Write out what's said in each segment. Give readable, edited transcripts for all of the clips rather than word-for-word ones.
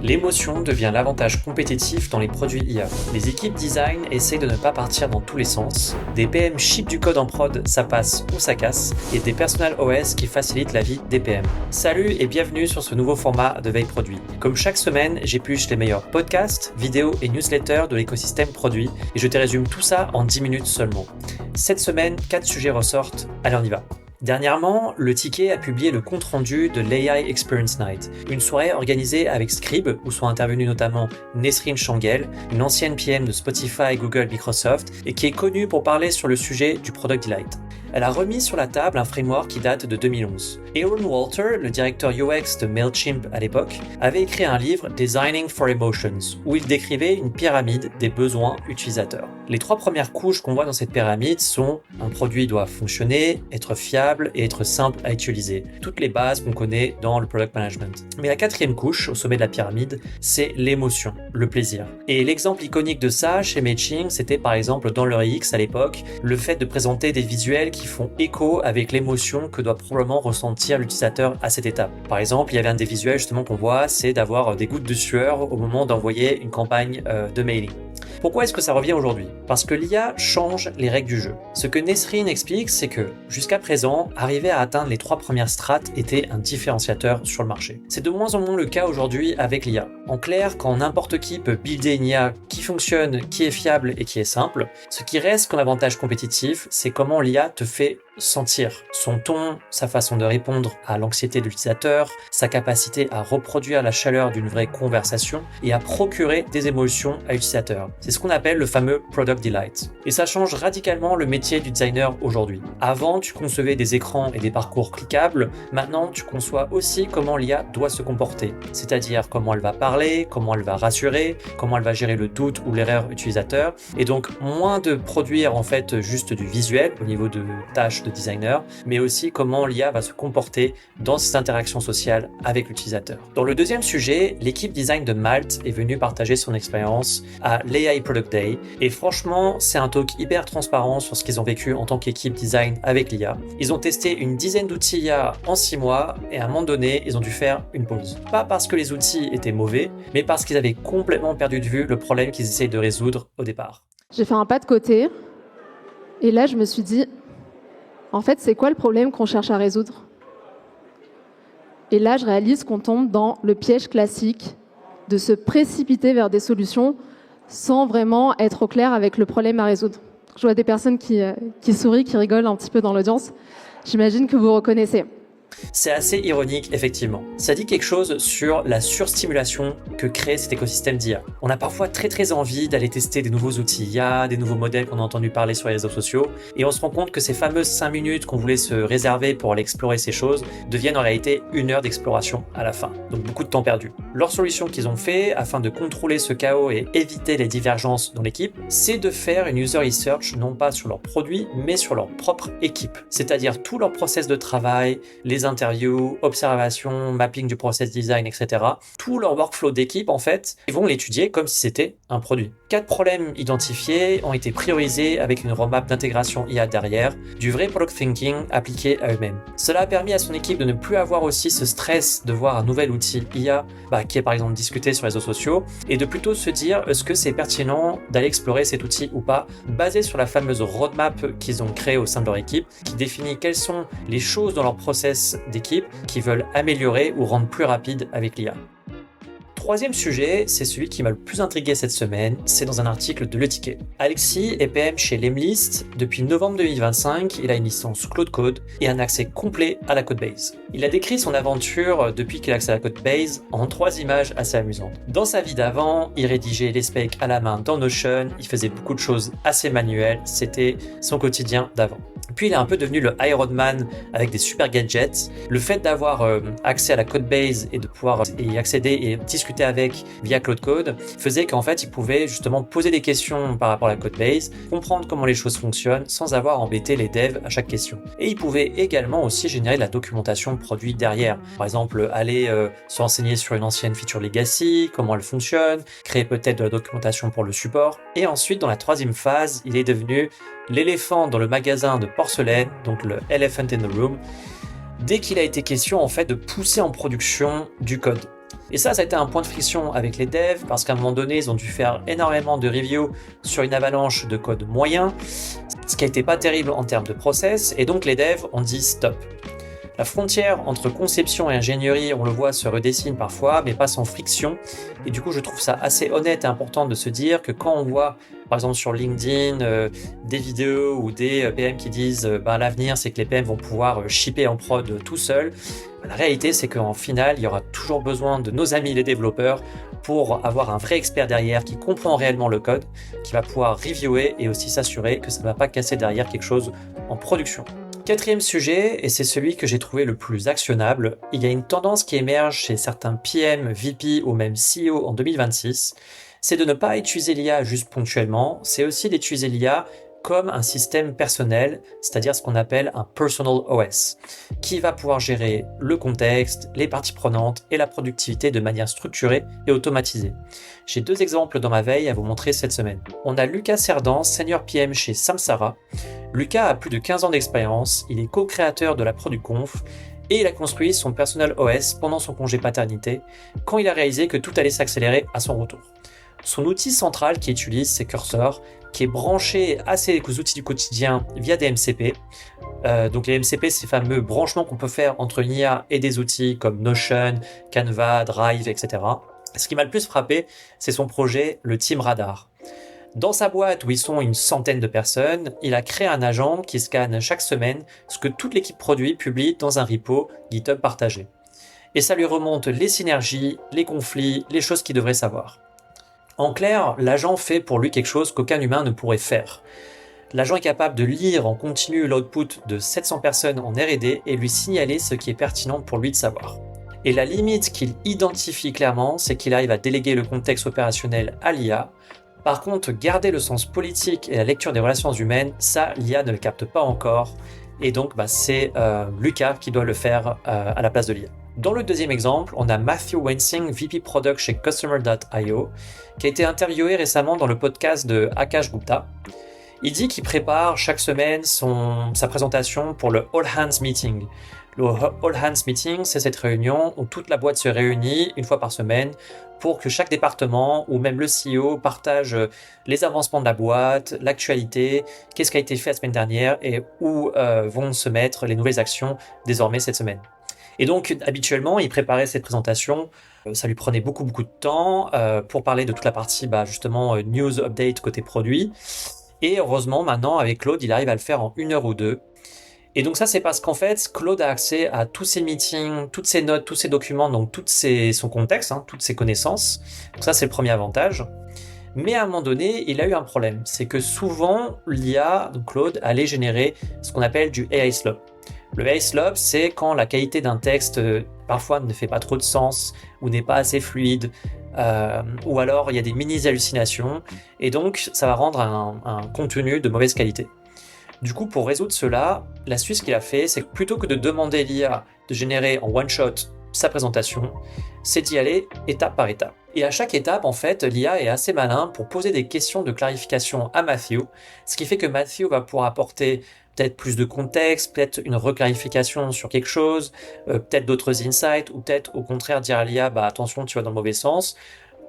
L'émotion devient l'avantage compétitif dans les produits IA. Les équipes design essayent de ne pas partir dans tous les sens. Des PM ship du code en prod, ça passe ou ça casse, et des personal OS qui facilitent la vie des PM. Salut et bienvenue sur ce nouveau format de Veille Produit. Comme chaque semaine, j'épluche les meilleurs podcasts, vidéos et newsletters de l'écosystème produit, et je te résume tout ça en 10 minutes seulement. Cette semaine, 4 sujets ressortent, allez on y va. Dernièrement, le Ticket a publié le compte-rendu de l'AI Experience Night, une soirée organisée avec Scrib, où sont intervenus notamment Nesrine Shanghel, une ancienne PM de Spotify, Google, Microsoft, et qui est connue pour parler sur le sujet du Product Delight. Elle a remis sur la table un framework qui date de 2011. Aaron Walter, le directeur UX de MailChimp à l'époque, avait écrit un livre Designing for Emotions, où il décrivait une pyramide des besoins utilisateurs. Les 3 premières couches qu'on voit dans cette pyramide sont un produit doit fonctionner, être fiable et être simple à utiliser. Toutes les bases qu'on connaît dans le product management. Mais la 4e couche, au sommet de la pyramide, c'est l'émotion, le plaisir. Et l'exemple iconique de ça chez MailChimp, c'était par exemple dans leur UX à l'époque, le fait de présenter des visuels qui font écho avec l'émotion que doit probablement ressentir l'utilisateur à cette étape. Par exemple, il y avait un des visuels justement qu'on voit, c'est d'avoir des gouttes de sueur au moment d'envoyer une campagne de mailing. Pourquoi est-ce que ça revient aujourd'hui ? Parce que l'IA change les règles du jeu. Ce que Nesrine explique, c'est que jusqu'à présent, arriver à atteindre les 3 premières strates était un différenciateur sur le marché. C'est de moins en moins le cas aujourd'hui avec l'IA. En clair, quand n'importe qui peut builder une IA qui fonctionne, qui est fiable et qui est simple, ce qui reste comme avantage compétitif, c'est comment l'IA te fait sentir son ton, sa façon de répondre à l'anxiété de l'utilisateur, sa capacité à reproduire la chaleur d'une vraie conversation et à procurer des émotions à l'utilisateur. C'est ce qu'on appelle le fameux Product Delight. Et ça change radicalement le métier du designer aujourd'hui. Avant, tu concevais des écrans et des parcours cliquables. Maintenant, tu conçois aussi comment l'IA doit se comporter. C'est-à-dire comment elle va parler, comment elle va rassurer, comment elle va gérer le doute ou l'erreur utilisateur. Et donc, moins de produire en fait juste du visuel au niveau de tâches de designer, mais aussi comment l'IA va se comporter dans ses interactions sociales avec l'utilisateur. Dans le deuxième sujet, l'équipe design de Malte est venue partager son expérience à l'AI Product Day, et franchement, c'est un talk hyper transparent sur ce qu'ils ont vécu en tant qu'équipe design avec l'IA. Ils ont testé une dizaine d'outils IA en 6 mois, et à un moment donné, ils ont dû faire une pause. Pas parce que les outils étaient mauvais, mais parce qu'ils avaient complètement perdu de vue le problème qu'ils essayaient de résoudre au départ. J'ai fait un pas de côté, et là je me suis dit, en fait, c'est quoi le problème qu'on cherche à résoudre ? Et là, je réalise qu'on tombe dans le piège classique de se précipiter vers des solutions sans vraiment être au clair avec le problème à résoudre. Je vois des personnes qui sourient, qui rigolent un petit peu dans l'audience. J'imagine que vous reconnaissez. C'est assez ironique, effectivement. Ça dit quelque chose sur la surstimulation que crée cet écosystème d'IA. On a parfois très envie d'aller tester des nouveaux outils IA, des nouveaux modèles qu'on a entendu parler sur les réseaux sociaux, et on se rend compte que ces fameuses 5 minutes qu'on voulait se réserver pour aller explorer ces choses deviennent en réalité 1 heure d'exploration à la fin. Donc beaucoup de temps perdu. Leur solution qu'ils ont fait, afin de contrôler ce chaos et éviter les divergences dans l'équipe, c'est de faire une user research non pas sur leurs produits, mais sur leur propre équipe. C'est-à-dire tout leur process de travail, les interviews, observations, mapping du process design, etc. Tout leur workflow d'équipe, en fait, ils vont l'étudier comme si c'était un produit. 4 problèmes identifiés ont été priorisés avec une roadmap d'intégration IA derrière, du vrai product thinking appliqué à eux-mêmes. Cela a permis à son équipe de ne plus avoir aussi ce stress de voir un nouvel outil IA qui est par exemple discuté sur les réseaux sociaux, et de plutôt se dire est-ce que c'est pertinent d'aller explorer cet outil ou pas, basé sur la fameuse roadmap qu'ils ont créée au sein de leur équipe, qui définit quelles sont les choses dans leur process d'équipe qui veulent améliorer ou rendre plus rapide avec l'IA. Troisième sujet, c'est celui qui m'a le plus intrigué cette semaine, c'est dans un article de Le Ticket. Alexis est PM chez Lemlist. Depuis novembre 2025, il a une licence Cloud Code et un accès complet à la codebase. Il a décrit son aventure depuis qu'il a accès à la codebase en 3 images assez amusantes. Dans sa vie d'avant, il rédigeait les specs à la main dans Notion, il faisait beaucoup de choses assez manuelles, c'était son quotidien d'avant. Puis il est un peu devenu le Iron Man avec des super gadgets. Le fait d'avoir accès à la codebase et de pouvoir y accéder et discuter avec via Cloud Code faisait qu'en fait il pouvait justement poser des questions par rapport à la codebase, comprendre comment les choses fonctionnent sans avoir à embêter les devs à chaque question. Et il pouvait également aussi générer de la documentation produit derrière. Par exemple, aller se renseigner sur une ancienne feature legacy, comment elle fonctionne, créer peut-être de la documentation pour le support. Et ensuite, dans la 3e phase, il est devenu l'éléphant dans le magasin de porcelaine, donc le Elephant in the Room, dès qu'il a été question en fait de pousser en production du code. Et ça a été un point de friction avec les devs parce qu'à un moment donné, ils ont dû faire énormément de reviews sur une avalanche de code moyen, ce qui n'était pas terrible en termes de process, et donc les devs ont dit stop. La frontière entre conception et ingénierie, on le voit, se redessine parfois, mais pas sans friction. Et du coup, je trouve ça assez honnête et important de se dire que quand on voit, par exemple sur LinkedIn, des vidéos ou des PM qui disent l'avenir, c'est que les PM vont pouvoir shipper en prod tout seuls, la réalité, c'est qu'en final, il y aura toujours besoin de nos amis les développeurs pour avoir un vrai expert derrière qui comprend réellement le code, qui va pouvoir reviewer et aussi s'assurer que ça ne va pas casser derrière quelque chose en production. Quatrième sujet, et c'est celui que j'ai trouvé le plus actionnable, il y a une tendance qui émerge chez certains PM, VP ou même CEO en 2026, c'est de ne pas utiliser l'IA juste ponctuellement, c'est aussi d'utiliser l'IA comme un système personnel, c'est-à-dire ce qu'on appelle un personal OS, qui va pouvoir gérer le contexte, les parties prenantes et la productivité de manière structurée et automatisée. J'ai 2 exemples dans ma veille à vous montrer cette semaine. On a Lucas Cerdan, senior PM chez Samsara. Lucas a plus de 15 ans d'expérience, il est co-créateur de la ProduConf et il a construit son personal OS pendant son congé paternité, quand il a réalisé que tout allait s'accélérer à son retour. Son outil central qu'il utilise, c'est Cursor, qui est branché à ses outils du quotidien via des MCP. Donc les MCP, c'est ces fameux branchements qu'on peut faire entre une IA et des outils comme Notion, Canva, Drive, etc. Ce qui m'a le plus frappé, c'est son projet, le Team Radar. Dans sa boîte où ils sont une centaine de personnes, il a créé un agent qui scanne chaque semaine ce que toute l'équipe produit publie dans un repo GitHub partagé. Et ça lui remonte les synergies, les conflits, les choses qu'il devrait savoir. En clair, l'agent fait pour lui quelque chose qu'aucun humain ne pourrait faire. L'agent est capable de lire en continu l'output de 700 personnes en R&D et lui signaler ce qui est pertinent pour lui de savoir. Et la limite qu'il identifie clairement, c'est qu'il arrive à déléguer le contexte opérationnel à l'IA. Par contre, garder le sens politique et la lecture des relations humaines, ça, l'IA ne le capte pas encore. Et donc, c'est Lucas qui doit le faire à la place de l'IA. Dans le deuxième exemple, on a Matthew Wensing, VP Product chez Customer.io, qui a été interviewé récemment dans le podcast de Akash Gupta. Il dit qu'il prépare chaque semaine sa présentation pour le All Hands Meeting. Le All Hands Meeting, c'est cette réunion où toute la boîte se réunit une fois par semaine pour que chaque département ou même le CEO partage les avancements de la boîte, l'actualité, qu'est-ce qui a été fait la semaine dernière et où vont se mettre les nouvelles actions désormais cette semaine. Et donc, habituellement, il préparait cette présentation. Ça lui prenait beaucoup de temps pour parler de toute la partie, justement, news update côté produit. Et heureusement, maintenant, avec Claude, il arrive à le faire en 1 heure ou 2. Et donc ça, c'est parce qu'en fait, Claude a accès à tous ses meetings, toutes ses notes, tous ses documents, donc son contexte, toutes ses connaissances. Donc ça, c'est le premier avantage. Mais à un moment donné, il a eu un problème. C'est que souvent, l'IA, donc Claude, allait générer ce qu'on appelle du AI slop. Le AI slop, c'est quand la qualité d'un texte parfois ne fait pas trop de sens ou n'est pas assez fluide, ou alors il y a des mini-hallucinations, et donc ça va rendre un contenu de mauvaise qualité. Du coup, pour résoudre cela, l'astuce qu'il a fait, c'est que plutôt que de demander l'IA de générer en one-shot sa présentation, c'est d'y aller étape par étape. Et à chaque étape, en fait, l'IA est assez malin pour poser des questions de clarification à Matthew, ce qui fait que Matthew va pouvoir apporter peut-être plus de contexte, peut-être une reclarification sur quelque chose, peut-être d'autres insights, ou peut-être au contraire dire à l'IA, attention, tu vas dans le mauvais sens,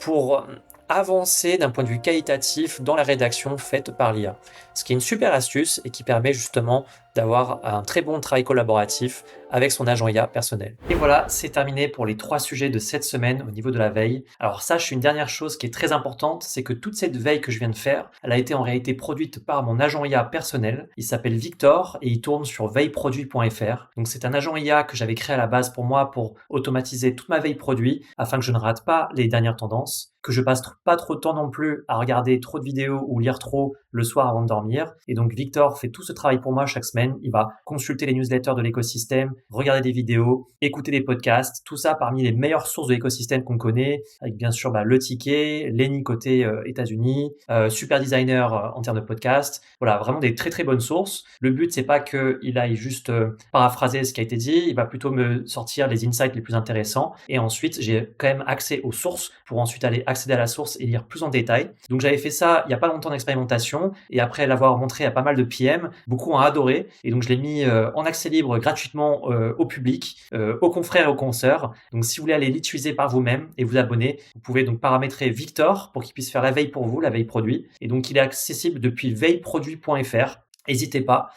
pour avancer d'un point de vue qualitatif dans la rédaction faite par l'IA. Ce qui est une super astuce et qui permet justement d'avoir un très bon travail collaboratif avec son agent IA personnel. Et voilà, c'est terminé pour les 3 sujets de cette semaine au niveau de la veille. Alors sache une dernière chose qui est très importante, c'est que toute cette veille que je viens de faire, elle a été en réalité produite par mon agent IA personnel. Il s'appelle Victor et il tourne sur veilleproduit.fr. Donc c'est un agent IA que j'avais créé à la base pour moi pour automatiser toute ma veille produit afin que je ne rate pas les dernières tendances, que je passe pas trop de temps non plus à regarder trop de vidéos ou lire trop le soir avant de dormir. Et donc Victor fait tout ce travail pour moi chaque semaine. Il va consulter les newsletters de l'écosystème, regarder des vidéos, écouter des podcasts, tout ça parmi les meilleures sources de l'écosystème qu'on connaît, avec bien sûr le ticket, Lenny côté États-Unis, Super Designer en termes de podcast. Voilà, vraiment des très très bonnes sources. Le but, c'est pas qu'il aille juste paraphraser ce qui a été dit, il va plutôt me sortir les insights les plus intéressants. Et ensuite, j'ai quand même accès aux sources pour ensuite aller accéder à la source et lire plus en détail. Donc j'avais fait ça il n'y a pas longtemps d'expérimentation et après l'avoir montré à pas mal de PM, beaucoup ont adoré Et donc, je l'ai mis en accès libre gratuitement au public, aux confrères et aux consoeurs. Donc, si vous voulez aller l'utiliser par vous-même et vous abonner, vous pouvez donc paramétrer Victor pour qu'il puisse faire la veille pour vous, la veille produit. Et donc, il est accessible depuis veilleproduit.fr. N'hésitez pas.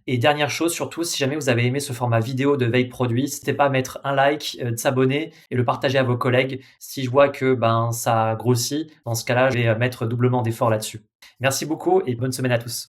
Et dernière chose, surtout, si jamais vous avez aimé ce format vidéo de veille produit, n'hésitez pas à mettre un like, de s'abonner et le partager à vos collègues. Si je vois que ça grossit, dans ce cas-là, je vais mettre doublement d'efforts là-dessus. Merci beaucoup et bonne semaine à tous.